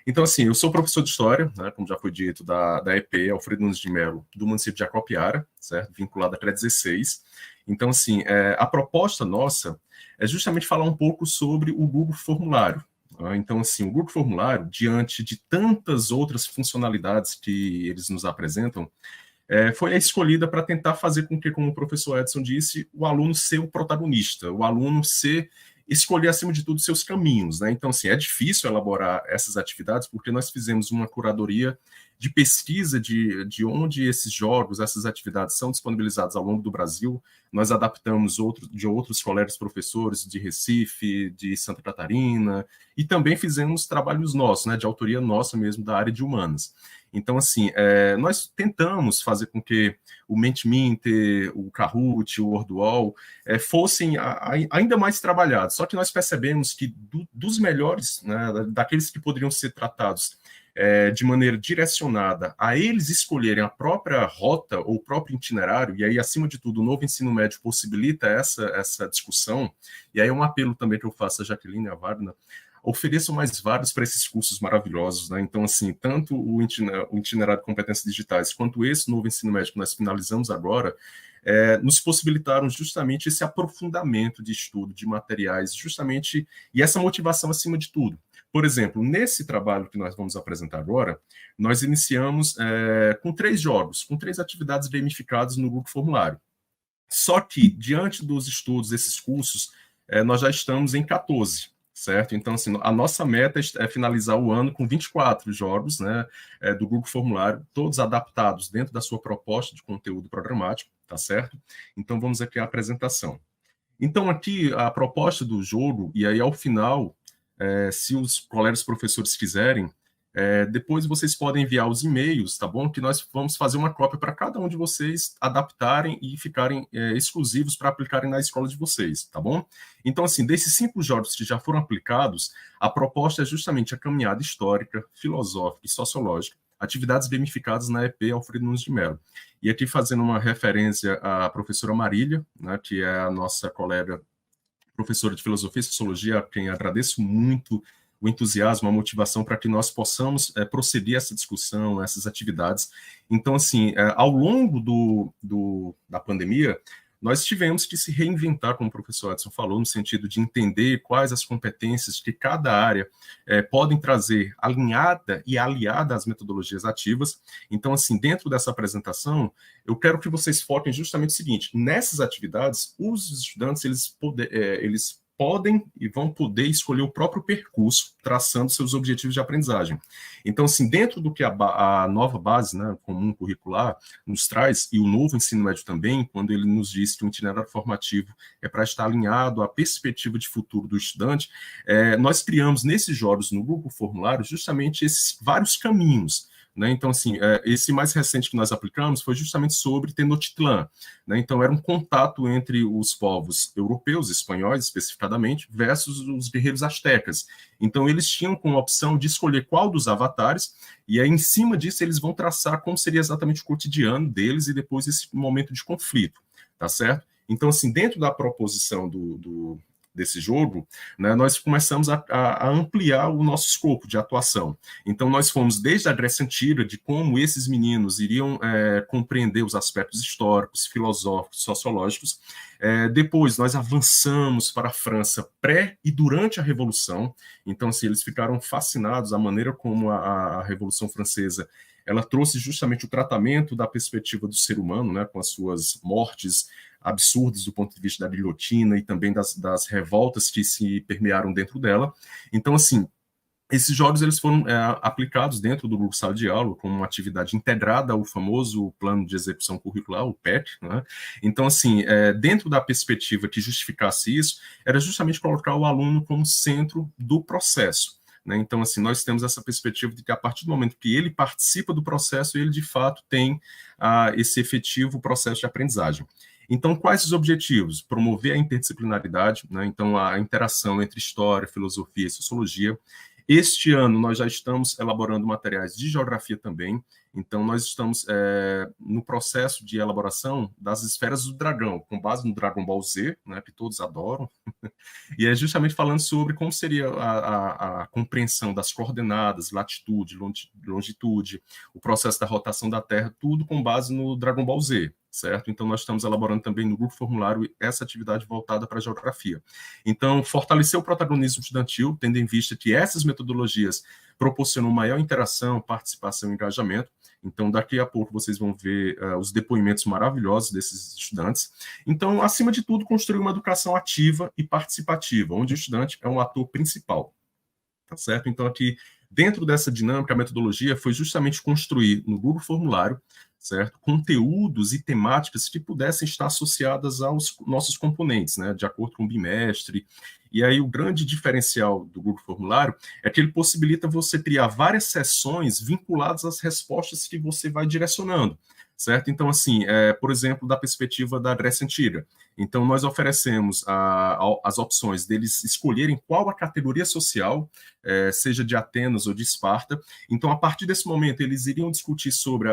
Então, assim, eu sou professor de História, né, como já foi dito, da EP Alfredo Nunes de Melo, do município de Acopiara, certo? Vinculado à CRE16. Então, assim, a proposta nossa é justamente falar um pouco sobre o Google Formulário. Tá? Então, assim, o Google Formulário, diante de tantas outras funcionalidades que eles nos apresentam, foi a escolhida para tentar fazer com que, como o professor Edson disse, o aluno ser o protagonista, o aluno escolher, acima de tudo, seus caminhos. Né? Então, assim, é difícil elaborar essas atividades porque nós fizemos uma curadoria de pesquisa de onde esses jogos, essas atividades são disponibilizados ao longo do Brasil. Nós adaptamos de outros colegas professores de Recife, de Santa Catarina, e também fizemos trabalhos nossos, né, de autoria nossa mesmo, da área de humanas. Então, assim, nós tentamos fazer com que o Mentimeter, o Kahoot, o Wordwall fossem ainda mais trabalhados. Só que nós percebemos que dos melhores, né, daqueles que poderiam ser tratados de maneira direcionada a eles escolherem a própria rota ou o próprio itinerário, e aí, acima de tudo, o novo ensino médio possibilita essa discussão, e aí é um apelo também que eu faço a Jaqueline e a Wagner, ofereçam mais vagas para esses cursos maravilhosos, né? Então, assim, tanto o itinerário de competências digitais quanto esse novo ensino médio que nós finalizamos agora, nos possibilitaram justamente esse aprofundamento de estudo de materiais, justamente, e essa motivação acima de tudo. Por exemplo, nesse trabalho que nós vamos apresentar agora, nós iniciamos com 3 jogos, com 3 atividades gamificadas no Google Formulário. Só que, diante dos estudos desses cursos, nós já estamos em 14, certo? Então, assim, a nossa meta é finalizar o ano com 24 jogos, né, do Google Formulário, todos adaptados dentro da sua proposta de conteúdo programático, tá certo? Então, vamos aqui à apresentação. Então, aqui, a proposta do jogo, e aí, ao final, se os colegas professores quiserem, depois vocês podem enviar os e-mails, tá bom? Que nós vamos fazer uma cópia para cada um de vocês adaptarem e ficarem exclusivos para aplicarem na escola de vocês, tá bom? Então, assim, desses 5 jogos que já foram aplicados, a proposta é justamente a caminhada histórica, filosófica e sociológica, atividades gamificadas na EP Alfredo Nunes de Melo. E aqui fazendo uma referência à professora Marília, né, que é a nossa colega professora de Filosofia e Sociologia, a quem agradeço muito o entusiasmo, a motivação para que nós possamos proceder a essa discussão, essas atividades. Então, assim, ao longo da pandemia, nós tivemos que se reinventar, como o professor Edson falou, no sentido de entender quais as competências que cada área podem trazer alinhada e aliada às metodologias ativas. Então, assim, dentro dessa apresentação, eu quero que vocês foquem justamente o seguinte: nessas atividades, os estudantes eles podem e vão poder escolher o próprio percurso, traçando seus objetivos de aprendizagem. Então, assim, dentro do que a nova base, né, comum curricular nos traz, e o novo ensino médio também, quando ele nos diz que o itinerário formativo é para estar alinhado à perspectiva de futuro do estudante, nós criamos nesses jogos no Google Formulário justamente esses vários caminhos. Né? Então, assim, esse mais recente que nós aplicamos foi justamente sobre Tenochtitlan. Né? Então, era um contato entre os povos europeus, espanhóis especificadamente, versus os guerreiros astecas. Então, eles tinham com a opção de escolher qual dos avatares, e aí, em cima disso, eles vão traçar como seria exatamente o cotidiano deles e depois esse momento de conflito, tá certo? Então, assim, dentro da proposição desse jogo, né, nós começamos a ampliar o nosso escopo de atuação. Então, nós fomos desde a Grécia Antiga, de como esses meninos iriam compreender os aspectos históricos, filosóficos, sociológicos. Depois, nós avançamos para a França pré e durante a Revolução. Então, assim, eles ficaram fascinados à maneira como a Revolução Francesa ela trouxe justamente o tratamento da perspectiva do ser humano, né, com as suas mortes absurdas do ponto de vista da guilhotina e também das revoltas que se permearam dentro dela. Então, assim, esses jogos eles foram aplicados dentro do grupo sala de aula como uma atividade integrada ao famoso plano de execução curricular, o PEC. Né? Então, assim, dentro da perspectiva que justificasse isso, era justamente colocar o aluno como centro do processo. Né? Então, assim, nós temos essa perspectiva de que a partir do momento que ele participa do processo, ele de fato tem esse efetivo processo de aprendizagem. Então, quais os objetivos? Promover a interdisciplinaridade, né? Então, a interação entre história, filosofia e sociologia. Este ano, nós já estamos elaborando materiais de geografia também. Então, nós estamos no processo de elaboração das esferas do dragão, com base no Dragon Ball Z, né, que todos adoram, e é justamente falando sobre como seria a compreensão das coordenadas, latitude, longitude, o processo da rotação da Terra, tudo com base no Dragon Ball Z, certo? Então, nós estamos elaborando também no grupo formulário essa atividade voltada para a geografia. Então, fortalecer o protagonismo estudantil, tendo em vista que essas metodologias proporcionam maior interação, participação e engajamento. Então, daqui a pouco vocês vão ver os depoimentos maravilhosos desses estudantes. Então, acima de tudo, construir uma educação ativa e participativa, onde o estudante é um ator principal. Tá certo? Então, aqui, dentro dessa dinâmica, a metodologia foi justamente construir no Google Formulário, certo? Conteúdos e temáticas que pudessem estar associadas aos nossos componentes, né? De acordo com o bimestre. E aí, o grande diferencial do Google Formulário é que ele possibilita você criar várias sessões vinculadas às respostas que você vai direcionando, certo? Então, assim, por exemplo, da perspectiva da Grécia Antiga. Então, nós oferecemos as opções deles escolherem qual a categoria social, seja de Atenas ou de Esparta. Então, a partir desse momento, eles iriam discutir sobre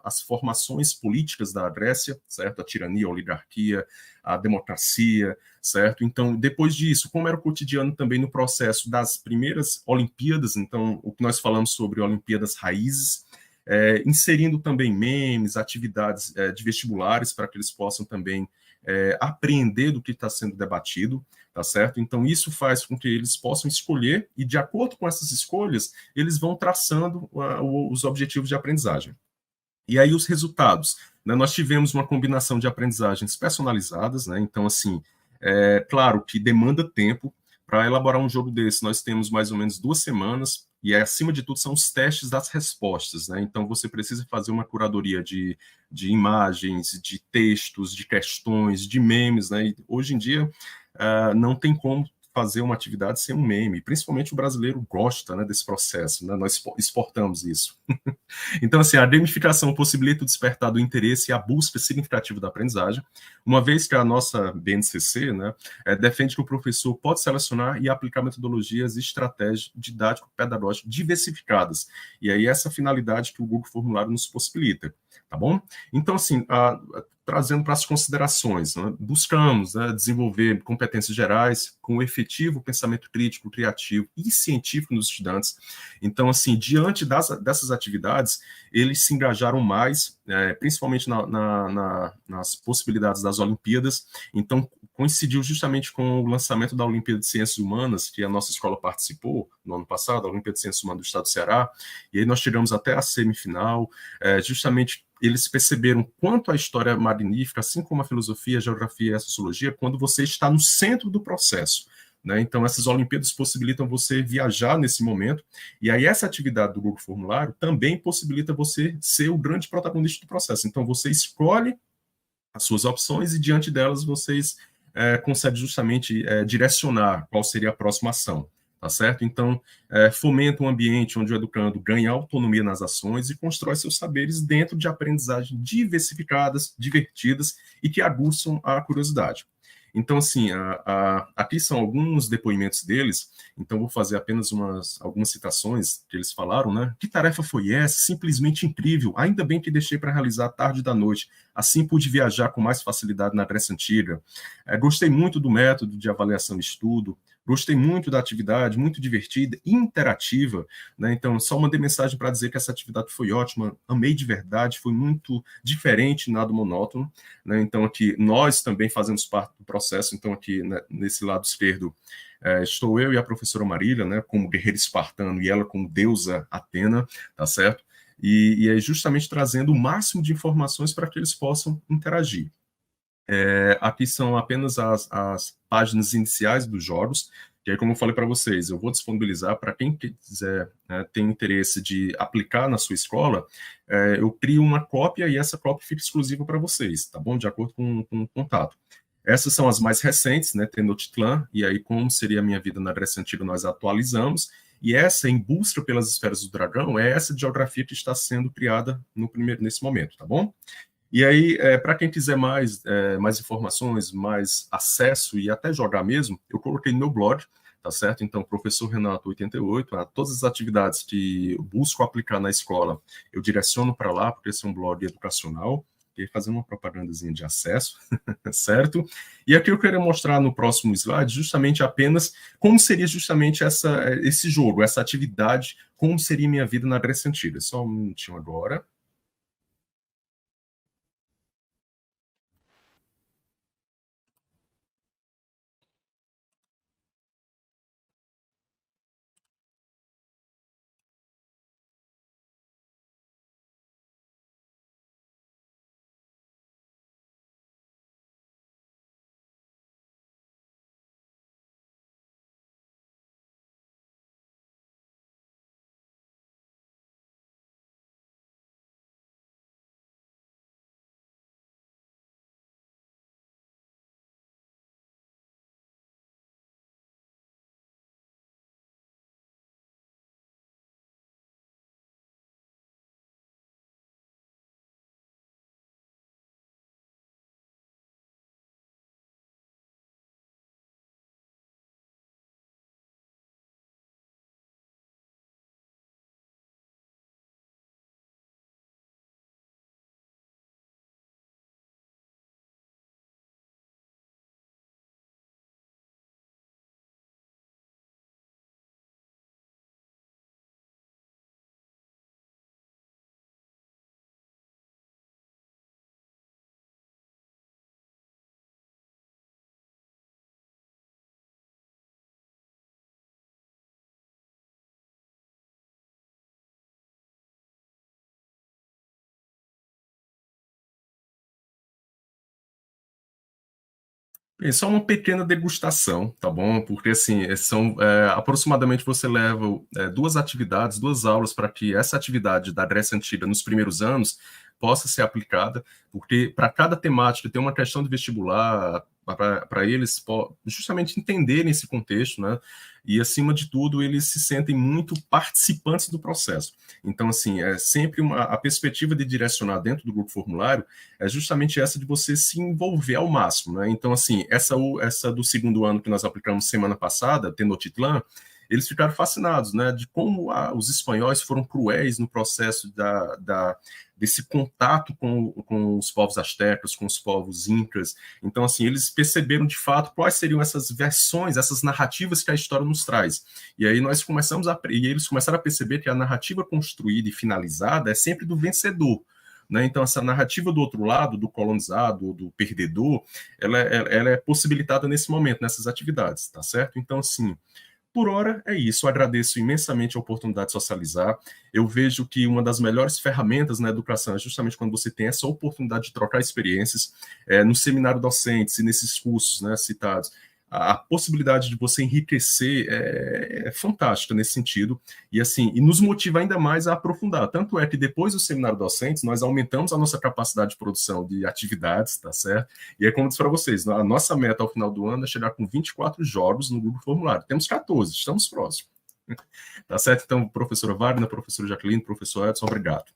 as formações políticas da Grécia, certo? A tirania, a oligarquia, a democracia, certo? Então, depois disso, como era o cotidiano também no processo das primeiras Olimpíadas, então, o que nós falamos sobre Olimpíadas Raízes, inserindo também memes, atividades de vestibulares, para que eles possam também aprender do que está sendo debatido, tá certo? Então, isso faz com que eles possam escolher, e de acordo com essas escolhas, eles vão traçando os objetivos de aprendizagem. E aí, os resultados, né? Nós tivemos uma combinação de aprendizagens personalizadas, né? Então, assim, claro que demanda tempo. Para elaborar um jogo desse, nós temos mais ou menos 2 semanas, e acima de tudo são os testes das respostas, né? Então você precisa fazer uma curadoria de imagens, de textos, de questões, de memes, né? E hoje em dia não tem como fazer uma atividade sem um meme, principalmente o brasileiro gosta, né, desse processo, né? Nós exportamos isso. Então, assim, a gamificação possibilita o despertar do interesse e a busca significativa da aprendizagem, uma vez que a nossa BNCC, né, defende que o professor pode selecionar e aplicar metodologias e estratégias didático-pedagógicas diversificadas. E aí essa finalidade que o Google Formulário nos possibilita, tá bom? Então, assim, trazendo para as considerações, né, buscamos, né, desenvolver competências gerais com o efetivo pensamento crítico, criativo e científico nos estudantes. Então, assim, diante dessas atividades, eles se engajaram mais, principalmente nas possibilidades das Olimpíadas. Então, coincidiu justamente com o lançamento da Olimpíada de Ciências Humanas, que a nossa escola participou no ano passado, a Olimpíada de Ciências Humanas do Estado do Ceará, e aí nós chegamos até a semifinal, justamente eles perceberam quanto a história é magnífica, assim como a filosofia, a geografia e a sociologia, quando você está no centro do processo. Né? Então, essas Olimpíadas possibilitam você viajar nesse momento, e aí essa atividade do Google Formulário também possibilita você ser o grande protagonista do processo. Então, você escolhe as suas opções e, diante delas, vocês conseguem justamente direcionar qual seria a próxima ação. Tá certo? Então, fomenta um ambiente onde o educando ganha autonomia nas ações e constrói seus saberes dentro de aprendizagens diversificadas, divertidas e que aguçam a curiosidade. Então, assim, aqui são alguns depoimentos deles, então vou fazer apenas algumas citações que eles falaram, né? Que tarefa foi essa? Simplesmente incrível. Ainda bem que deixei para realizar à tarde da noite. Assim pude viajar com mais facilidade na Grécia Antiga. Gostei muito do método de avaliação e estudo. Gostei muito da atividade, muito divertida, interativa, né? Então, só mandei mensagem para dizer que essa atividade foi ótima, amei de verdade, foi muito diferente, nada monótono, né? Então, aqui, nós também fazemos parte do processo, então, aqui, né, nesse lado esquerdo, estou eu e a professora Marília, né, como guerreiro espartano, e ela como deusa Atena, tá certo? E é justamente trazendo o máximo de informações para que eles possam interagir. Aqui são apenas as páginas iniciais dos jogos, que aí, como eu falei para vocês, eu vou disponibilizar para quem quiser, tem interesse de aplicar na sua escola, eu crio uma cópia e essa cópia fica exclusiva para vocês, tá bom? De acordo com o contato. Essas são as mais recentes, né? Tenochtitlan, e aí, como seria a minha vida na Grécia Antiga, nós atualizamos, e essa, em busca pelas esferas do dragão, é essa geografia que está sendo criada nesse momento, tá bom? E aí, para quem quiser mais informações, mais acesso e até jogar mesmo, eu coloquei no meu blog, tá certo? Então, professor Renato 88, todas as atividades que eu busco aplicar na escola, eu direciono para lá, porque esse é um blog educacional, e fazendo uma propagandazinha de acesso, certo? E aqui eu quero mostrar no próximo slide justamente apenas como seria justamente esse jogo, essa atividade, como seria minha vida na Grécia Antiga. Só um minutinho agora. É só uma pequena degustação, tá bom? Porque, assim, aproximadamente você leva duas atividades, duas aulas para que essa atividade da Grécia Antiga nos primeiros anos possa ser aplicada, porque para cada temática tem uma questão de vestibular, para eles justamente entenderem esse contexto, né? E, acima de tudo, eles se sentem muito participantes do processo. Então, assim, é sempre a perspectiva de direcionar dentro do grupo formulário é justamente essa de você se envolver ao máximo, né? Então, assim, essa do segundo ano que nós aplicamos semana passada, Tenochtitlan, eles ficaram fascinados, né, de como os espanhóis foram cruéis no processo desse contato com os povos astecas, com os povos incas. Então, assim, eles perceberam de fato quais seriam essas versões, essas narrativas que a história nos traz. E aí e eles começaram a perceber que a narrativa construída e finalizada é sempre do vencedor. Né? Então, essa narrativa do outro lado, do colonizado, do perdedor, ela é possibilitada nesse momento, nessas atividades, tá certo? Então, assim, por hora, é isso. Eu agradeço imensamente a oportunidade de socializar. Eu vejo que uma das melhores ferramentas na educação é justamente quando você tem essa oportunidade de trocar experiências. No seminário docentes e nesses cursos, né, citados, a possibilidade de você enriquecer é fantástica nesse sentido, e assim, e nos motiva ainda mais a aprofundar. Tanto é que depois do seminário docentes, nós aumentamos a nossa capacidade de produção de atividades, tá certo? E é como eu disse para vocês, a nossa meta ao final do ano é chegar com 24 jogos no Google Formulário. Temos 14, estamos próximos. Tá certo? Então, professora Wagner, professora Jacqueline, professor Edson, obrigado.